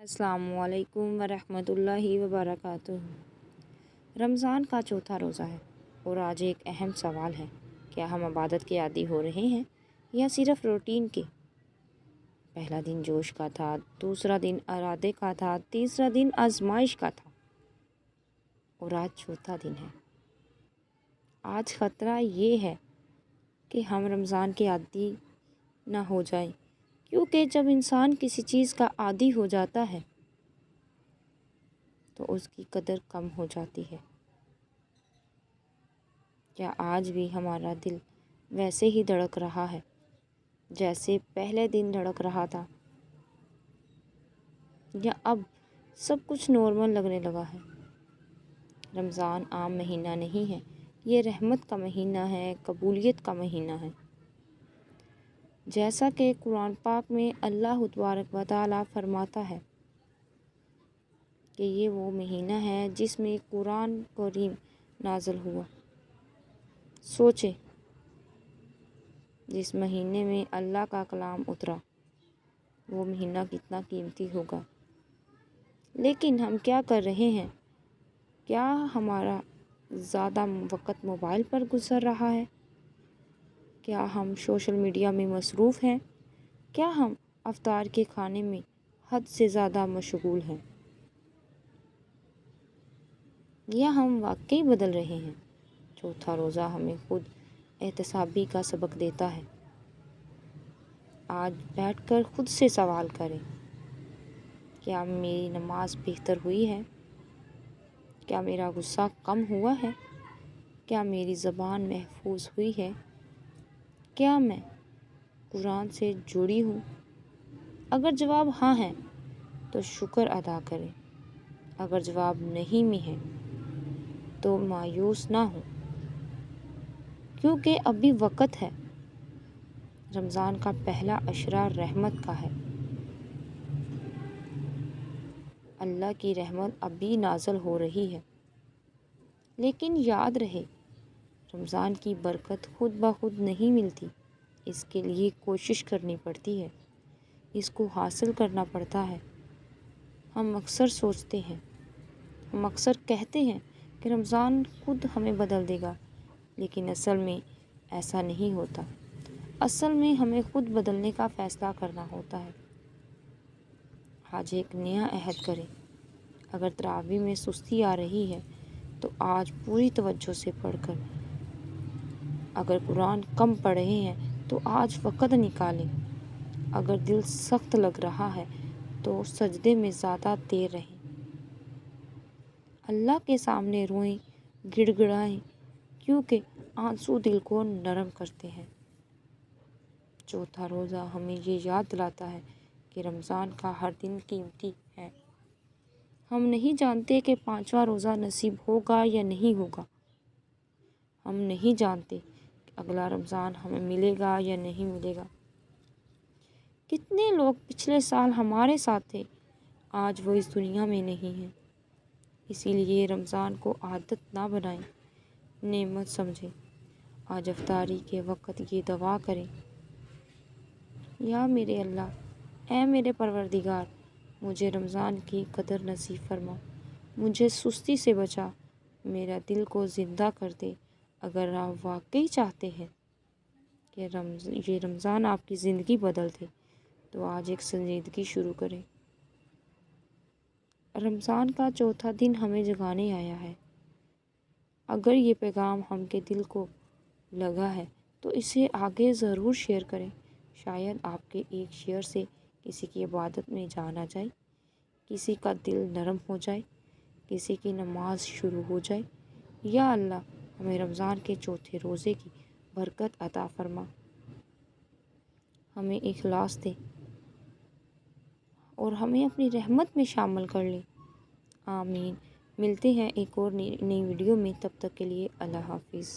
अस्सलाम वालेकुम वरहमतुल्लाहि वबरकातुह। रमज़ान का चौथा रोज़ा है और आज एक अहम सवाल है, क्या हम इबादत के आदी हो रहे हैं या सिर्फ रूटीन के। पहला दिन जोश का था, दूसरा दिन इरादे का था, तीसरा दिन आजमाइश का था और आज चौथा दिन है। आज ख़तरा ये है कि हम रमज़ान के आदी ना हो जाएं, क्योंकि जब इंसान किसी चीज़ का आदी हो जाता है तो उसकी कदर कम हो जाती है। क्या आज भी हमारा दिल वैसे ही धड़क रहा है जैसे पहले दिन धड़क रहा था, या अब सब कुछ नॉर्मल लगने लगा है। रमज़ान आम महीना नहीं है, ये रहमत का महीना है, कबूलियत का महीना है। जैसा कि कुरान पाक में अल्लाह तबारक व तआला फरमाता है कि ये वो महीना है जिसमें कुरान करीम नाज़िल हुआ। सोचें, जिस महीने में अल्लाह का कलाम उतरा वो महीना कितना कीमती होगा। लेकिन हम क्या कर रहे हैं? क्या हमारा ज़्यादा वक़्त मोबाइल पर गुज़र रहा है? क्या हम सोशल मीडिया में मसरूफ़ हैं? क्या हम अफ्तार के खाने में हद से ज़्यादा मशगूल हैं? या हम वाकई बदल रहे हैं? चौथा रोज़ा हमें खुद एहतसाबी का सबक देता है। आज बैठकर खुद से सवाल करें, क्या मेरी नमाज बेहतर हुई है? क्या मेरा गुस्सा कम हुआ है? क्या मेरी ज़बान महफूज हुई है? क्या मैं कुरान से जुड़ी हूँ? अगर जवाब हाँ है तो शुक्र अदा करें, अगर जवाब नहीं में है तो मायूस ना हो, क्योंकि अभी वक़्त है। रमज़ान का पहला अशरा रहमत का है। अल्लाह की रहमत अभी नाज़िल हो रही है। लेकिन याद रहे, रमज़ान की बरकत खुद ब खुद नहीं मिलती, इसके लिए कोशिश करनी पड़ती है, इसको हासिल करना पड़ता है। हम अक्सर सोचते हैं, हम अक्सर कहते हैं कि रमज़ान खुद हमें बदल देगा, लेकिन असल में ऐसा नहीं होता। असल में हमें खुद बदलने का फ़ैसला करना होता है। आज एक नया अहद करें। अगर तरावी में सुस्ती आ रही है तो आज पूरी तवज्जो से पढ़कर, अगर कुरान कम पढ़ रहे हैं तो आज वक़्त निकालें, अगर दिल सख्त लग रहा है तो सजदे में ज़्यादा देर रहें, अल्लाह के सामने रोएं, गिड़गिड़ाएं, क्योंकि आंसू दिल को नरम करते हैं। चौथा रोज़ा हमें ये याद दिलाता है कि रमज़ान का हर दिन कीमती है। हम नहीं जानते कि पांचवा रोज़ा नसीब होगा या नहीं होगा। हम नहीं जानते कि अगला रमज़ान हमें मिलेगा या नहीं मिलेगा। कितने लोग पिछले साल हमारे साथ थे, आज वो इस दुनिया में नहीं हैं। इसीलिए रमज़ान को आदत ना बनाएं, नेमत समझें। आज अफ्तारी के वक़्त ये दुआ करें, या मेरे अल्लाह, ऐ मेरे परवरदिगार, मुझे रमज़ान की कदर नसीब फरमा, मुझे सुस्ती से बचा, मेरा दिल को ज़िंदा कर दे। अगर आप वाकई चाहते हैं कि ये रमज़ान आपकी ज़िंदगी बदल दे तो आज एक संजीदगी शुरू करें। रमज़ान का चौथा दिन हमें जगाने आया है। अगर ये पैगाम हमके दिल को लगा है तो इसे आगे ज़रूर शेयर करें। शायद आपके एक शेयर से किसी की इबादत में जान आ जाए, किसी का दिल नरम हो जाए, किसी की नमाज शुरू हो जाए। या अल्लाह हमें रमज़ान के चौथे रोज़े की बरकत अता फरमा, हमें इखलास दे और हमें अपनी रहमत में शामिल कर ले। आमीन। मिलते हैं एक और नई वीडियो में, तब तक के लिए अल्लाह हाफिज़।